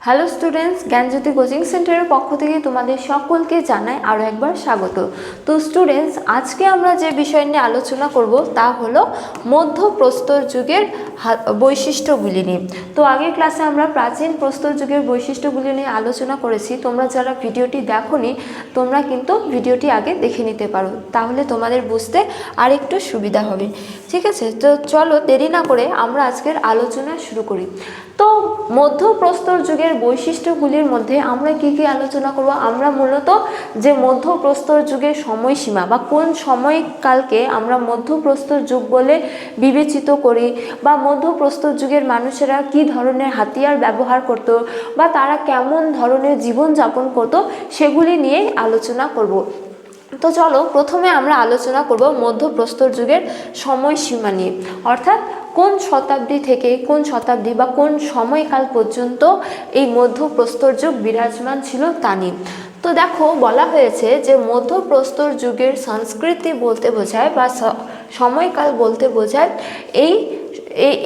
Hello students, জ্ঞানজ্যোতি coaching সেন্টারের পক্ষ থেকে তোমাদের সকলকে জানাই আরও একবার স্বাগত। তো স্টুডেন্টস, আজকে আমরা যে বিষয় নিয়ে আলোচনা করব তা হলো মধ্যপ্রস্তর যুগের বৈশিষ্ট্যগুলি নিয়ে। তো আগের ক্লাসে আমরা প্রাচীন প্রস্তর যুগের বৈশিষ্ট্যগুলি নিয়ে আলোচনা করেছি। তোমরা যারা ভিডিওটি দেখোনি তোমরা কিন্তু ভিডিওটি আগে দেখে নিতে পারো, তাহলে তোমাদের বুঝতে আর একটু সুবিধা হবে। ঠিক আছে, তো চলো দেরি না করে আমরা আজকের আলোচনা শুরু করি। তো মধ্যপ্রস্তর যুগের বৈশিষ্ট্যগুলির মধ্যে আমরা কি কি আলোচনা করব? আমরা মূলত যে মধ্যপ্রস্তর যুগের সময়সীমা বা কোন সময়কালকে আমরা মধ্যপ্রস্তর যুগ বলে বিবেচিত করি, বা মধ্যপ্রস্তর যুগের মানুষেরা কি ধরনের হাতিয়ার ব্যবহার করত বা তারা কেমন ধরনের জীবনযাপন করত, সেগুলি নিয়েই আলোচনা করব। তো চলো প্রথমে আমরা আলোচনা করব মধ্যপ্রস্তর যুগের সময়সীমা নিয়ে, অর্থাৎ কোন শতাব্দী থেকে কোন শতাব্দী বা কোন সময়কাল পর্যন্ত এই মধ্যপ্রস্তর যুগ বিরাজমান ছিল তা নিয়ে। তো দেখো, বলা হয়েছে যে মধ্যপ্রস্তর যুগের সংস্কৃতি বলতে বোঝায় বা সময়কাল বলতে বোঝায়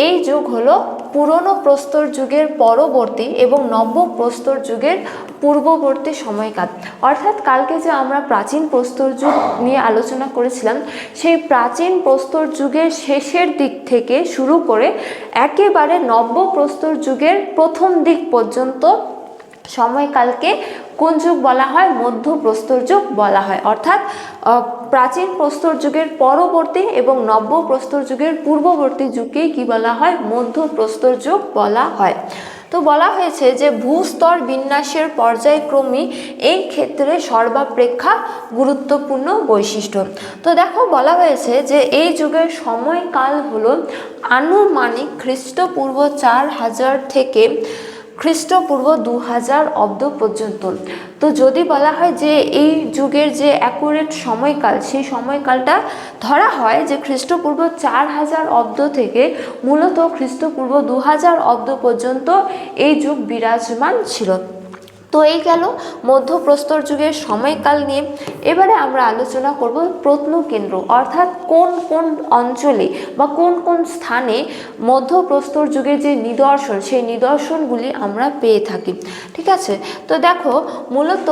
এই যুগ হলো পুরনো প্রস্তর যুগের পরবর্তী এবং নব্য প্রস্তর যুগের পূর্ববর্তী সময়কাল। অর্থাৎ কালকে যে আমরা প্রাচীন প্রস্তর যুগ নিয়ে আলোচনা করেছিলাম, সেই প্রাচীন প্রস্তর যুগের শেষের দিক থেকে শুরু করে একেবারে নব্য প্রস্তর যুগের প্রথম দিক পর্যন্ত সময়কালকে কোন যুগ বলা হয়? মধ্যপ্রস্তর যুগ বলা হয়। অর্থাৎ প্রাচীন প্রস্তর যুগের পরবর্তী এবং নব্য প্রস্তর যুগের পূর্ববর্তী যুগকেই কি বলা হয়? মধ্যপ্রস্তর যুগ বলা হয়। তো বলা হয়েছে যে ভূস্তর বিন্যাসের পর্যায়ক্রমী এই ক্ষেত্রে সর্বাপেক্ষা গুরুত্বপূর্ণ বৈশিষ্ট্য। তো দেখো, বলা হয়েছে যে এই যুগের সময়কাল হলো আনুমানিক খ্রিস্টপূর্ব 4000 থেকে খ্রিস্টপূর্ব 2000 অব্দ পর্যন্ত। তো যদি বলা হয় যে এই যুগের যে অ্যাকুরেট সময়কাল, সেই সময়কালটা ধরা হয় যে খ্রিস্টপূর্ব 4000 অব্দ থেকে মূলত খ্রিস্টপূর্ব 2000 অব্দ পর্যন্ত এই যুগ বিরাজমান ছিল। তো এই গেল মধ্যপ্রস্তর যুগের সময়কাল নিয়ে। এবারে আমরা আলোচনা করব প্রত্নকেন্দ্র, অর্থাৎ কোন কোন অঞ্চলে বা কোন কোন স্থানে মধ্যপ্রস্তর যুগের যে নিদর্শন, সেই নিদর্শনগুলি আমরা পেয়ে থাকি। ঠিক আছে, তো দেখো মূলত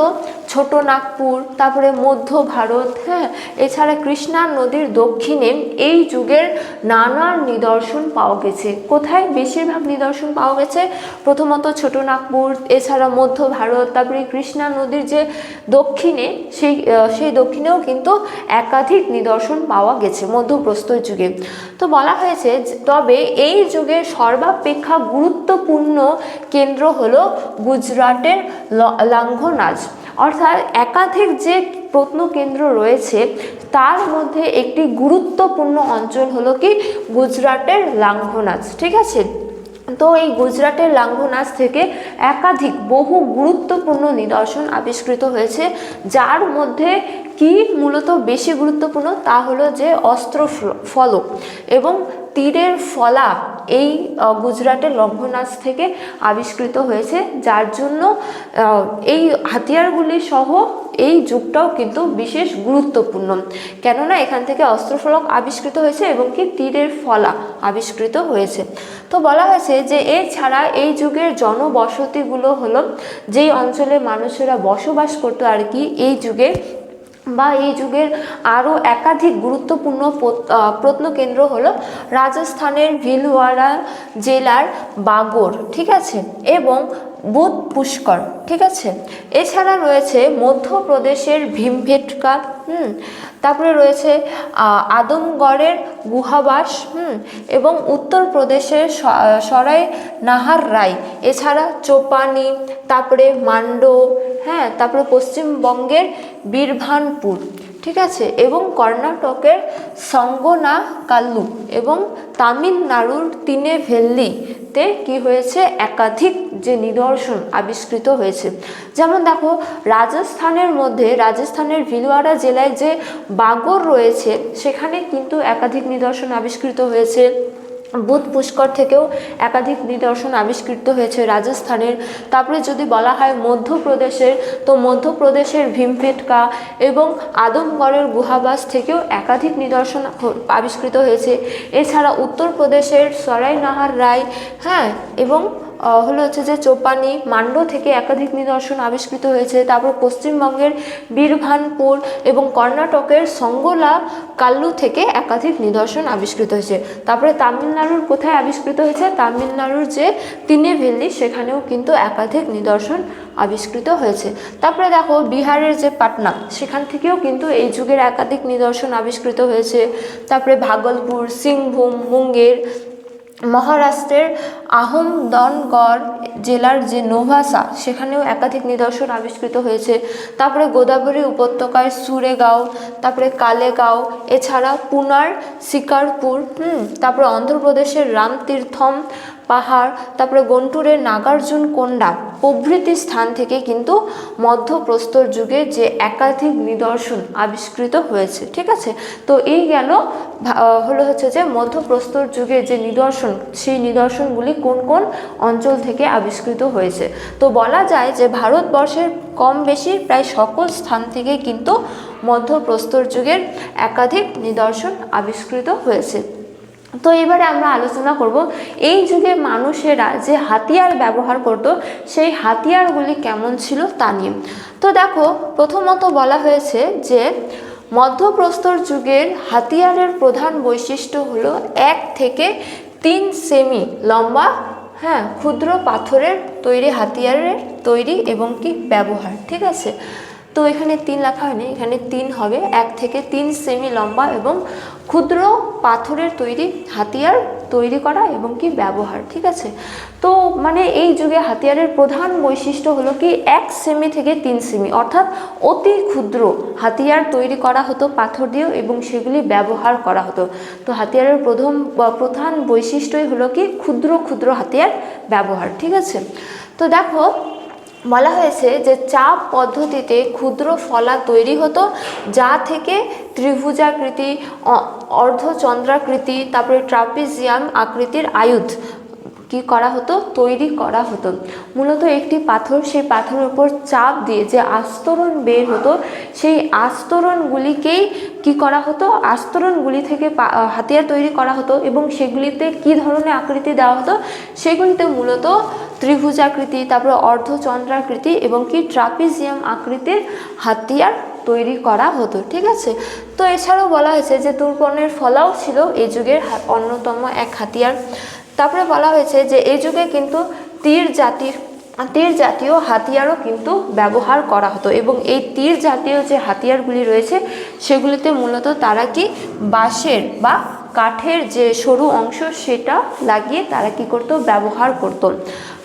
ছোট নাগপুর, তারপরে মধ্য ভারত, এছাড়া কৃষ্ণা নদীর দক্ষিণে এই যুগের নানান নিদর্শন পাওয়া গেছে। কোথায় বেশিরভাগ নিদর্শন পাওয়া গেছে? প্রথমত ছোট নাগপুর, এছাড়া মধ্য ভারত, তারপরে কৃষ্ণা নদীর যে দক্ষিণে সেই দক্ষিণেও কিন্তু একাধিক নিদর্শন পাওয়া গেছে মধ্যপ্রস্তর যুগে। তো বলা হয়েছে তবে এই যুগের সর্বাপেক্ষা গুরুত্বপূর্ণ কেন্দ্র হলো গুজরাটের লাঙ্গনাজ। অর্থাৎ একাধিক যে প্রত্নকেন্দ্র রয়েছে তার মধ্যে একটি গুরুত্বপূর্ণ অঞ্চল হলো কি? গুজরাটের লাঙ্গনাজ। ঠিক আছে, তো এই গুজরাটের লাঙ্গনাজ থেকে একাধিক বহু গুরুত্বপূর্ণ নিদর্শন আবিষ্কৃত হয়েছে, যার মধ্যে কি মূলত বেশি গুরুত্বপূর্ণ তা হলো যে অস্ত্র ফলক এবং তীরের ফলা এই গুজরাটের লাঙ্গনাজ থেকে আবিষ্কৃত হয়েছে, যার জন্য এই হাতিয়ারগুলি সহ এই যুগটাও কিন্তু বিশেষ গুরুত্বপূর্ণ। কেননা এখান থেকে অস্ত্রফলক আবিষ্কৃত হয়েছে এবং কি তীরের ফলা আবিষ্কৃত হয়েছে। তো বলা হয়েছে যে এছাড়া এই যুগের জনবসতিগুলো হলো যেই অঞ্চলে মানুষেরা বসবাস করতো আর কি এই যুগে, বা এই যুগের আরও একাধিক গুরুত্বপূর্ণ প্রত্নকেন্দ্র হলো রাজস্থানের ভিলওয়ারা জেলার বাগড়, ঠিক আছে, এবং বুধ পুষ্কর। ঠিক আছে, এছাড়া রয়েছে মধ্যপ্রদেশের ভীমবেটকা, তারপরে রয়েছে আদমগড়ের গুহাবাস, এবং উত্তরপ্রদেশের সরাই নাহার রায়, এছাড়া চোপানি, তারপরে মান্ডো, তারপরে পশ্চিমবঙ্গের বীরভানপুর। ঠিক আছে, এবং কর্ণাটকের সঙ্গনাকাল্লু এবং তামিলনাড়ুর তিনেভেল্লিতে কি হয়েছে? একাধিক যে নিদর্শন আবিষ্কৃত হয়েছে। যেমন দেখো, রাজস্থানের ভিলওয়ারা জেলায় যে বাগড় রয়েছে সেখানে কিন্তু একাধিক নিদর্শন আবিষ্কৃত হয়েছে। বুধ পুষ্কর থেকেও একাধিক নিদর্শন আবিষ্কৃত হয়েছে রাজস্থানের। তারপরে যদি বলা হয় মধ্যপ্রদেশের, তো মধ্যপ্রদেশের ভীমবেটকা এবং আদমগড়ের গুহাবাস থেকেও একাধিক নিদর্শন আবিষ্কৃত হয়েছে। এছাড়া উত্তরপ্রদেশের সরাই নাহার রায়, এবং হলো হচ্ছে যে চোপানি মান্ডো থেকে একাধিক নিদর্শন আবিষ্কৃত হয়েছে। তারপর পশ্চিমবঙ্গের বীরভানপুর এবং কর্ণাটকের সঙ্গোলা কাল্লু থেকে একাধিক নিদর্শন আবিষ্কৃত হয়েছে। তারপরে তামিলনাড়ুর কোথায় আবিষ্কৃত হয়েছে, তামিলনাড়ুর যে তিনেভেলি সেখানেও কিন্তু একাধিক নিদর্শন আবিষ্কৃত হয়েছে। তারপরে দেখো বিহারের যে পাটনা সেখান থেকেও কিন্তু এই যুগের একাধিক নিদর্শন আবিষ্কৃত হয়েছে। তারপরে ভাগলপুর, সিংভূম, মুঙ্গের, মহারাষ্ট্রের আহমদনগড় জেলার যে নোভাসা সেখানেও একাধিক নিদর্শন আবিষ্কৃত হয়েছে। তারপরে গোদাবরী উপত্যকায় সুরেগাঁও, তারপরে কালেগাঁও, এছাড়া পুনার শিকারপুর, তারপরে অন্ধ্রপ্রদেশের রামতীর্থম পাহাড়, তারপরে গুন্টুরের নাগার্জুন কোন্ডা প্রভৃতি স্থান থেকে কিন্তু মধ্যপ্রস্তর যুগে যে একাধিক নিদর্শন আবিষ্কৃত হয়েছে। ঠিক আছে, তো এই গেল হলো হচ্ছে যে মধ্যপ্রস্তর যুগে যে নিদর্শন, সেই নিদর্শনগুলি কোন কোন অঞ্চল থেকে আবিষ্কৃত হয়েছে। তো বলা যায় যে ভারতবর্ষের কম বেশি প্রায় সকল স্থান থেকে কিন্তু মধ্যপ্রস্তর যুগের একাধিক নিদর্শন আবিষ্কৃত হয়েছে। তো এবারে আমরা আলোচনা করব এই যুগে মানুষেরা যে হাতিয়ার ব্যবহার করত সেই হাতিয়ারগুলি কেমন ছিল তা নিয়ে। তো দেখো প্রথমত বলা হয়েছে যে মধ্যপ্রস্তর যুগের হাতিয়ারের প্রধান বৈশিষ্ট্য হলো 1 থেকে 3 সেমি লম্বা ক্ষুদ্র পাথরের তৈরি হাতিয়ারের তৈরি এবং কি ব্যবহার। ঠিক আছে, তো এখানে 3 লেখা হয়নি, এখানে 3 হবে। 1 থেকে 3 সেমি লম্বা এবং ক্ষুদ্র পাথরের তৈরি হাতিয়ার তৈরি করা এবং কি ব্যবহার। ঠিক আছে, তো মানে এই যুগে হাতিয়ারের প্রধান বৈশিষ্ট্য হলো কি 1 সেমি থেকে 3 সেমি অর্থাৎ অতি ক্ষুদ্র হাতিয়ার তৈরি করা হতো পাথর দিয়ে এবং সেগুলি ব্যবহার করা হতো। তো হাতিয়ারের প্রধান বৈশিষ্ট্যই হলো কি ক্ষুদ্র ক্ষুদ্র হাতিয়ার ব্যবহার। ঠিক আছে, তো দেখো বলা হয়েছে যে চাপ পদ্ধতিতে ক্ষুদ্র ফলা তৈরি হতো যা থেকে ত্রিভুজাকৃতি, অর্ধচন্দ্রাকৃতি, তারপরে ট্রাপিজিয়াম আকৃতির আয়ুধ কি করা হতো, তৈরি করা হতো। মূলত একটি পাথর, সেই পাথরের উপর চাপ দিয়ে যে আস্তরণ বের হতো সেই আস্তরণগুলিকেই কি করা হতো, আস্তরণগুলি থেকে হাতিয়ার তৈরি করা হতো এবং সেগুলিতে কি ধরনের আকৃতি দেওয়া হতো, সেগুলিতে মূলত ত্রিভুজাকৃতি, তারপরে অর্ধচন্দ্রাকৃতি এবং কি ট্রাপিজিয়াম আকৃতির হাতিয়ার তৈরি করা হতো। ঠিক আছে, তো এছাড়াও বলা হয়েছে যে তুরপনের ফলাও ছিল এই যুগের অন্যতম এক হাতিয়ার। তারপরে বলা হয়েছে যে এই যুগে কিন্তু তীর জাতীয় হাতিয়ারও কিন্তু ব্যবহার করা হতো এবং এই তীর জাতীয় যে হাতিয়ারগুলি রয়েছে সেগুলিতে মূলত তারা কি বাঁশের বা কাঠের যে সরু অংশ সেটা লাগিয়ে তারা কি করতো, ব্যবহার করতো।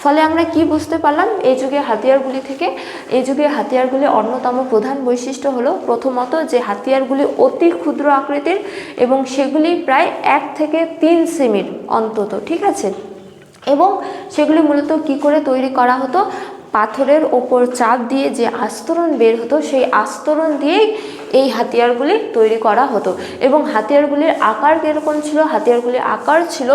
ফলে আমরা কি বুঝতে পারলাম, এই যুগে হাতিয়ারগুলি থেকে এই যুগের হাতিয়ারগুলির অন্যতম প্রধান বৈশিষ্ট্য হলো প্রথমত যে হাতিয়ারগুলি অতি ক্ষুদ্র আকৃতির এবং সেগুলি প্রায় 1 থেকে 3 সেমির অন্তত। ঠিক আছে, এবং সেগুলি মূলত কি করে তৈরি করা হতো, পাথরের ওপর চাপ দিয়ে যে আস্তরণ বের হতো সেই আস্তরণ দিয়েই এই হাতিয়ারগুলি তৈরি করা হতো। এবং হাতিয়ারগুলির আকার কীরকম ছিল, হাতিয়ারগুলির আকার ছিল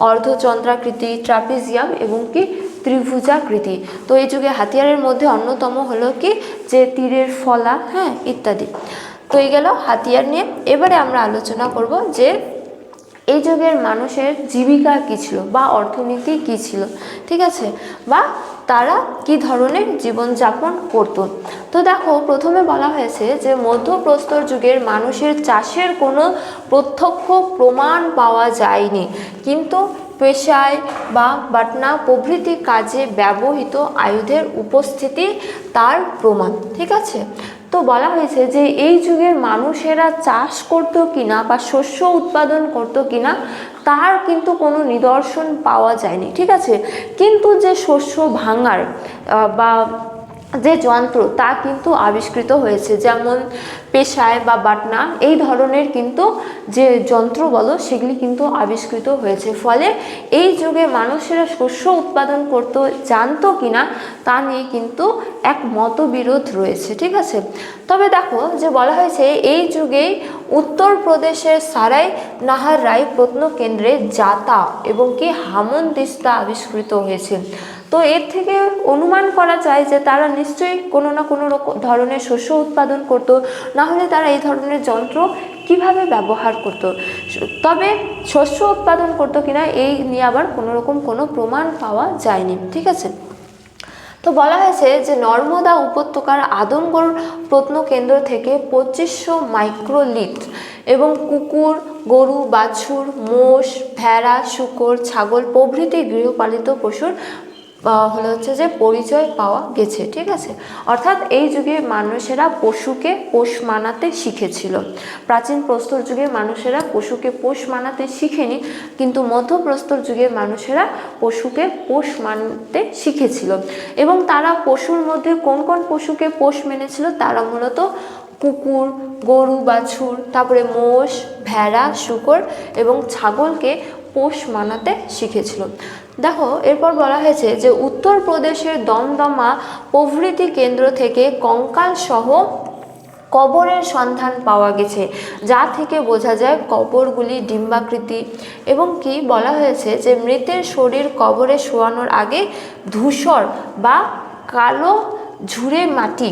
অর্ধচন্দ্রাকৃতি, ট্রাপিজিয়াম এবং কি ত্রিভুজাকৃতি। তো এই যুগে হাতিয়ারের মধ্যে অন্যতম হলো কি যে তীরের ফলা ইত্যাদি। তো এই গেল হাতিয়ার নিয়ে। এবারে আমরা আলোচনা করব যে এই যুগের মানুষের জীবিকা কী ছিল বা অর্থনীতি কী ছিল। ঠিক আছে, বা তারা কি ধরনের জীবনযাপন করত। তো দেখো প্রথমে বলা হয়েছে যে মধ্যপ্রস্তর যুগের মানুষের চাষের কোনো প্রত্যক্ষ প্রমাণ পাওয়া যায়নি, কিন্তু পেশায় বা বাটনা প্রভৃতি কাজে ব্যবহৃত আয়ুধের উপস্থিতি তার প্রমাণ। ঠিক আছে, তো বলা হয়েছে যে এই যুগের মানুষেরা চাষ করতো কিনা বা শস্য উৎপাদন করতো কিনা তার কিন্তু কোনো নিদর্শন পাওয়া যায়নি। ঠিক আছে, কিন্তু যে শস্য ভাঙার বা যে যন্ত্র তা কিন্তু আবিষ্কৃত হয়েছে, যেমন পেশায় বা বাটনা এই ধরনের কিন্তু যে যন্ত্র বলো সেগুলি কিন্তু আবিষ্কৃত হয়েছে। ফলে এই যুগে মানুষেরা শস্য উৎপাদন করতে জানতো কিনা তা নিয়ে কিন্তু এক মতবিরোধ রয়েছে। ঠিক আছে, তবে দেখো যে বলা হয়েছে এই যুগেই উত্তরপ্রদেশের সারাই নাহার রায় প্রত্নকেন্দ্রে জাতা এবং কি হামন দিস্তা আবিষ্কৃত হয়েছে। তো এর থেকে অনুমান করা যায় যে তারা নিশ্চয়ই কোনো না কোনো ধরনের শস্য উৎপাদন করতো, না হলে তারা এই ধরনের যন্ত্র কিভাবে ব্যবহার করত। তবে শস্য উৎপাদন করতো কিনা এই নিয়ে আবার কোনো প্রমাণ পাওয়া যায়নি। ঠিক আছে, তো বলা হয়েছে যে নর্মদা উপত্যকার আদমগড় প্রত্নকেন্দ্র থেকে 2500 মাইক্রোলিথ এবং কুকুর, গরু, বাছুর, মোষ, ভেড়া, শূকর, ছাগল প্রভৃতি গৃহপালিত পশুর হচ্ছে যে পরিচয় পাওয়া গেছে। ঠিক আছে, অর্থাৎ এই যুগে মানুষেরা পশুকে পোষ মানাতে শিখেছিল। প্রাচীন প্রস্তর যুগের মানুষেরা পশুকে পোষ মানাতে শিখেনি, কিন্তু মধ্যপ্রস্তর যুগের মানুষেরা পশুকে পোষ মানতে শিখেছিল। এবং তারা পশুর মধ্যে কোন কোন পশুকে পোষ মেনেছিল, তারা মূলত কুকুর, গরু, বাছুর, তারপরে মোষ, ভেড়া, শূকর এবং ছাগলকে পোষ মানাতে শিখেছিল। দেখো, এরপর বলা হয়েছে যে উত্তরপ্রদেশের দমদমা প্রভৃতি কেন্দ্র থেকে কঙ্কাল সহ কবরের সন্ধান পাওয়া গেছে, যা থেকে বোঝা যায় কবরগুলি ডিম্বাকৃতি। এবং কি বলা হয়েছে যে মৃতের শরীর কবরে শোয়ানোর আগে ধূসর বা কালো ঝুড়ে মাটি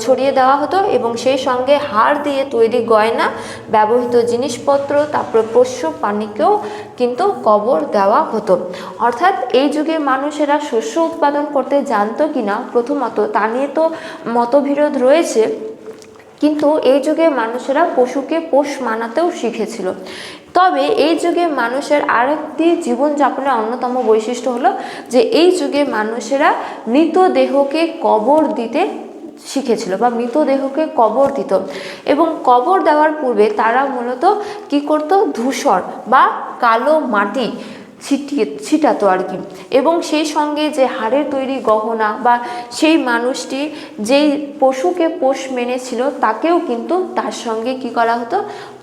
ছড়িয়ে দেওয়া হতো এবং সেই সঙ্গে হাড় দিয়ে তৈরি গয়না, ব্যবহৃত জিনিসপত্র, তারপর পোষ্য প্রাণীকেও কিন্তু কবর দেওয়া হতো। অর্থাৎ এই যুগে মানুষেরা শস্য উৎপাদন করতে জানতো কিনা প্রথমত তা নিয়ে তো মতবিরোধ রয়েছে, কিন্তু এই যুগে মানুষেরা পশুকে পোষ মানাতেও শিখেছিল। তবে এই যুগে মানুষের আরেকটি জীবনযাপনের অন্যতম বৈশিষ্ট্য হলো যে এই যুগে মানুষেরা মৃতদেহকে কবর দিতে শিখেছিল বা মৃতদেহকে কবর দিত। এবং কবর দেওয়ার পূর্বে তারা মূলত কি করত, ধূসর বা কালো মাটি ছিটাতো আর কি। এবং সেই সঙ্গে যে হাড়ের তৈরি গহনা বা সেই মানুষটি যেই পশুকে পোষ মেনেছিল তাকেও কিন্তু তার সঙ্গে কি করা হতো,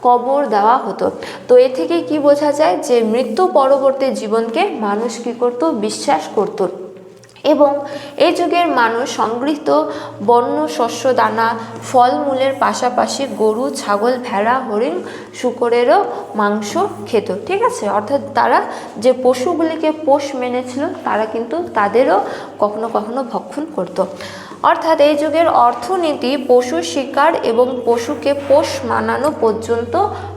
কবর দেওয়া হতো। তো এ থেকে কি বোঝা যায় যে মৃত্যু পরবর্তী জীবনকে মানুষ কি করত, বিশ্বাস করত। এবং এই যুগের মানুষ সংগৃহীত বন্য শস্য দানা, ফলমূলের পাশাপাশি গরু, ছাগল, ভেড়া, হরিণ, শূকরেরও মাংস খেত। ঠিক আছে, অর্থাৎ তারা যে পশুগুলিকে পোষ মেনেছিল তারা কিন্তু তাদেরও কখনো কখনো ভক্ষণ করত। অর্থাৎ এই যুগের অর্থনীতি পশু শিকার এবং পশুকে পোষ মানানো পর্যন্ত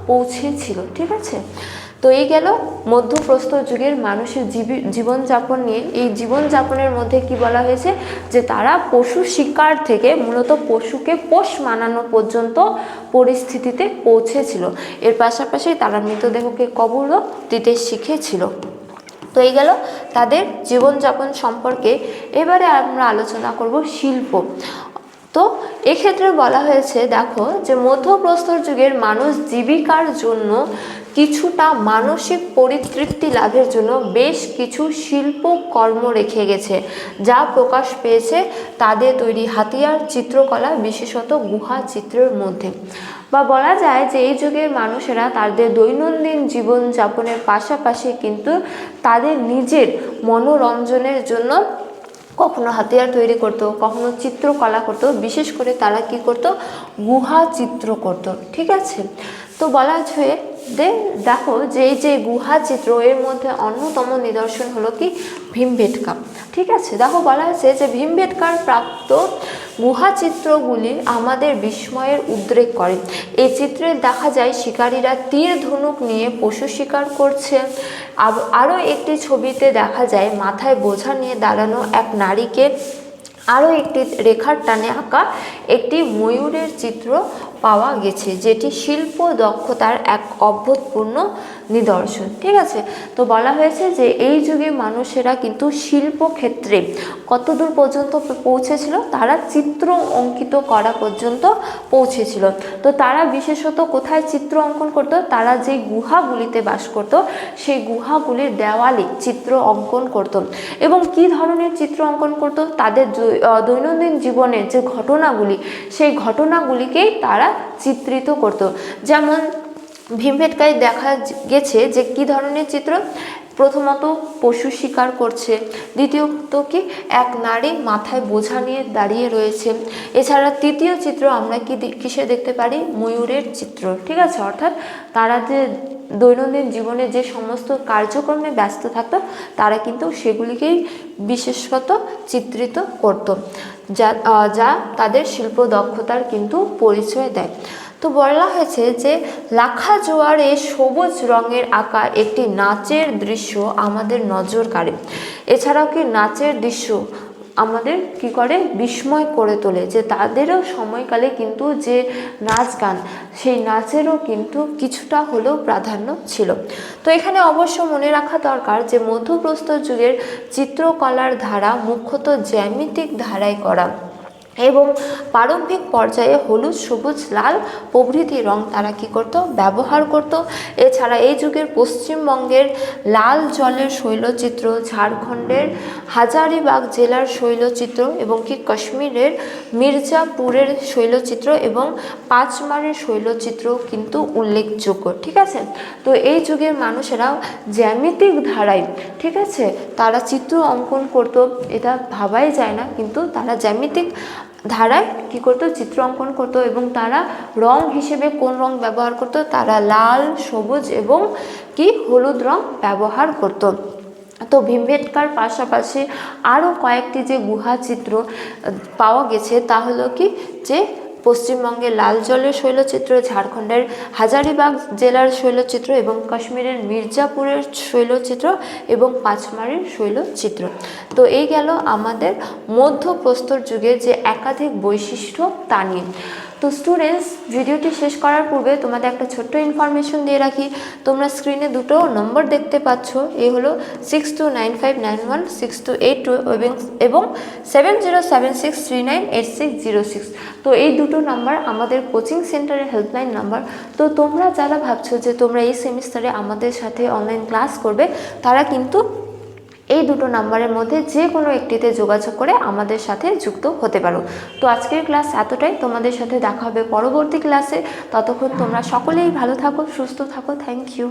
পৌঁছেছিল। ঠিক আছে, তো এই গেল মধ্যপ্রস্তর যুগের মানুষের জীবনযাপন নিয়ে। এই জীবনযাপনের মধ্যে কি বলা হয়েছে যে তারা পশু শিকার থেকে মূলত পশুকে পোষ মানানো পর্যন্ত পরিস্থিতিতে পৌঁছেছিল। এর পাশাপাশি তারা মৃতদেহকে কবরও দিতে শিখেছিল। তো এই গেল তাদের জীবনযাপন সম্পর্কে। এবারে আমরা আলোচনা করব শিল্প। তো এক্ষেত্রে বলা হয়েছে, দেখো যে মধ্যপ্রস্তর যুগের মানুষ জীবিকার জন্য কিছুটা মানসিক পরিতৃপ্তি লাভের জন্য বেশ কিছু শিল্পকর্ম রেখে গেছে, যা প্রকাশ পেয়েছে তাদের তৈরি হাতিয়ার, চিত্রকলা, বিশেষত গুহা চিত্রের মধ্যে। বা বলা যায় যে এই যুগের মানুষেরা তাদের দৈনন্দিন জীবনযাপনের পাশাপাশি কিন্তু তাদের নিজের মনোরঞ্জনের জন্য কখনো হাতিয়ার তৈরি করতো, কখনো চিত্রকলা করতো। বিশেষ করে তারা কি করতো, গুহা চিত্র করত। ঠিক আছে, তো বলা হচ্ছে দেখো যে এই যে গুহা চিত্র এর মধ্যে অন্যতম নিদর্শন হলো কি ভীমবেটকা। ঠিক আছে, দেখো বলা হয়েছে যে ভীমবেটকার প্রাপ্ত গুহা চিত্রগুলি আমাদের বিস্ময়ের উদ্রেক করে। এই চিত্রে দেখা যায় শিকারীরা তীর ধনুক নিয়ে পশু শিকার করছে। আরও একটি ছবিতে দেখা যায় মাথায় বোঝা নিয়ে দাঁড়ানো এক নারীকে আরও একটি রেখার টানে আঁকা একটি ময়ূরের চিত্র পাওয়া গেছে, যেটি শিল্প দক্ষতার এক অভূতপূর্ণ নিদর্শন। ঠিক আছে, তো বলা হয়েছে যে এই যুগে মানুষেরা কিন্তু শিল্পক্ষেত্রে কতদূর পর্যন্ত পৌঁছেছিল, তারা চিত্র অঙ্কিত করা পর্যন্ত পৌঁছেছিল। তো তারা বিশেষত কোথায় চিত্র অঙ্কন করত, তারা যে গুহাগুলিতে বাস করত সেই গুহাগুলির দেওয়ালে চিত্র অঙ্কন করত। এবং কি ধরনের চিত্র অঙ্কন করত, তাদের দৈনন্দিন জীবনের যে ঘটনাগুলি সেই ঘটনাগুলিকেই তারা চিত্রিত করত। যেমন ভীমবেটকায় দেখা গেছে যে কি ধরনের চিত্র, প্রথমত পশু শিকার করছে, দ্বিতীয়ত কি এক নারী মাথায় বোঝা নিয়ে দাঁড়িয়ে রয়েছে। এছাড়া তৃতীয় চিত্র আমরা কিসে দেখতে পারি, ময়ূরের চিত্র। ঠিক আছে, অর্থাৎ তারা যে দৈনন্দিন জীবনে যে সমস্ত কার্যক্রমে ব্যস্ত থাকতো তারা কিন্তু সেগুলিকেই বিশেষত চিত্রিত করত, যা তাদের শিল্প দক্ষতার কিন্তু পরিচয় দেয়। তো বলা হয়েছে যে লাখা জোয়ারে সবুজ রঙের আঁকা একটি নাচের দৃশ্য আমাদের নজর কাড়ে। এছাড়াও কি নাচের দৃশ্য আমাদের কি করে, বিস্ময় করে তোলে, যে তাদেরও সময়কালে কিন্তু যে নাচ গান, সেই নাচেরও কিন্তু কিছুটা হলেও প্রাধান্য ছিল। তো এখানে অবশ্য মনে রাখা দরকার যে মধ্যপ্রস্তর যুগের চিত্রকলার ধারা মুখ্যত জ্যামিতিক ধারায় করা এবং প্রারম্ভিক পর্যায়ে হলুদ, সবুজ, লাল প্রভৃতি রং তারা কী করত, ব্যবহার করত। এছাড়া এই যুগের পশ্চিমবঙ্গের লাল জলের শৈলচিত্র, ঝাড়খণ্ডের হাজারিবাগ জেলার শৈলচিত্র এবং কি কাশ্মীরের মির্জাপুরের শৈলচিত্র এবং পাঁচমারের শৈলচিত্র কিন্তু উল্লেখযোগ্য। ঠিক আছে, তো এই যুগের মানুষেরা জ্যামিতিক ধারায়, ঠিক আছে, তারা চিত্র অঙ্কন করত, এটা ভাবাই যায় না, কিন্তু তারা জ্যামিতিক ধারায় কি করতো, চিত্র অঙ্কন করতো। এবং তারা রং হিসেবে কোন রং ব্যবহার করতো, তারা লাল, সবুজ এবং কি হলুদ রং ব্যবহার করতো। তো ভীমবেটকার পাশাপাশি আরও কয়েকটি যে গুহা চিত্র পাওয়া গেছে তা হলো কি, যে পশ্চিমবঙ্গের লাল জলের শৈলচিত্র, ঝাড়খণ্ডের হাজারিবাগ জেলার শৈলচিত্র এবং কাশ্মীরের মির্জাপুরের শৈলচিত্র এবং পাঁচমারের শৈলচিত্র। তো এই গেল আমাদের মধ্যপ্রস্তর যুগের যে একাধিক বৈশিষ্ট্য তা নিয়ে। তো স্টুডেন্টস, ভিডিওটি শেষ করার পূর্বে তোমাদের একটা ছোট্ট ইনফরমেশন দিয়ে রাখি। তোমরা স্ক্রিনে দুটো নম্বর দেখতে পাচ্ছ, এই হলো 6295916282 এবং 7076398606। তো এই দুটো নাম্বার আমাদের কোচিং সেন্টারের হেল্পলাইন নাম্বার। তো তোমরা যারা ভাবছো যে তোমরা এই সেমিস্টারে আমাদের সাথে অনলাইন ক্লাস করবে, তারা কিন্তু এই দুটো নাম্বারের মধ্যে যে কোনো একটিতে যোগাযোগ করে আমাদের সাথে যুক্ত হতে পারো। তো আজকের ক্লাস এতটাই, তোমাদের সাথে দেখা হবে পরবর্তী ক্লাসে। ততক্ষণ তোমরা সকলেই ভালো থাকো, সুস্থ থাকো। Thank you.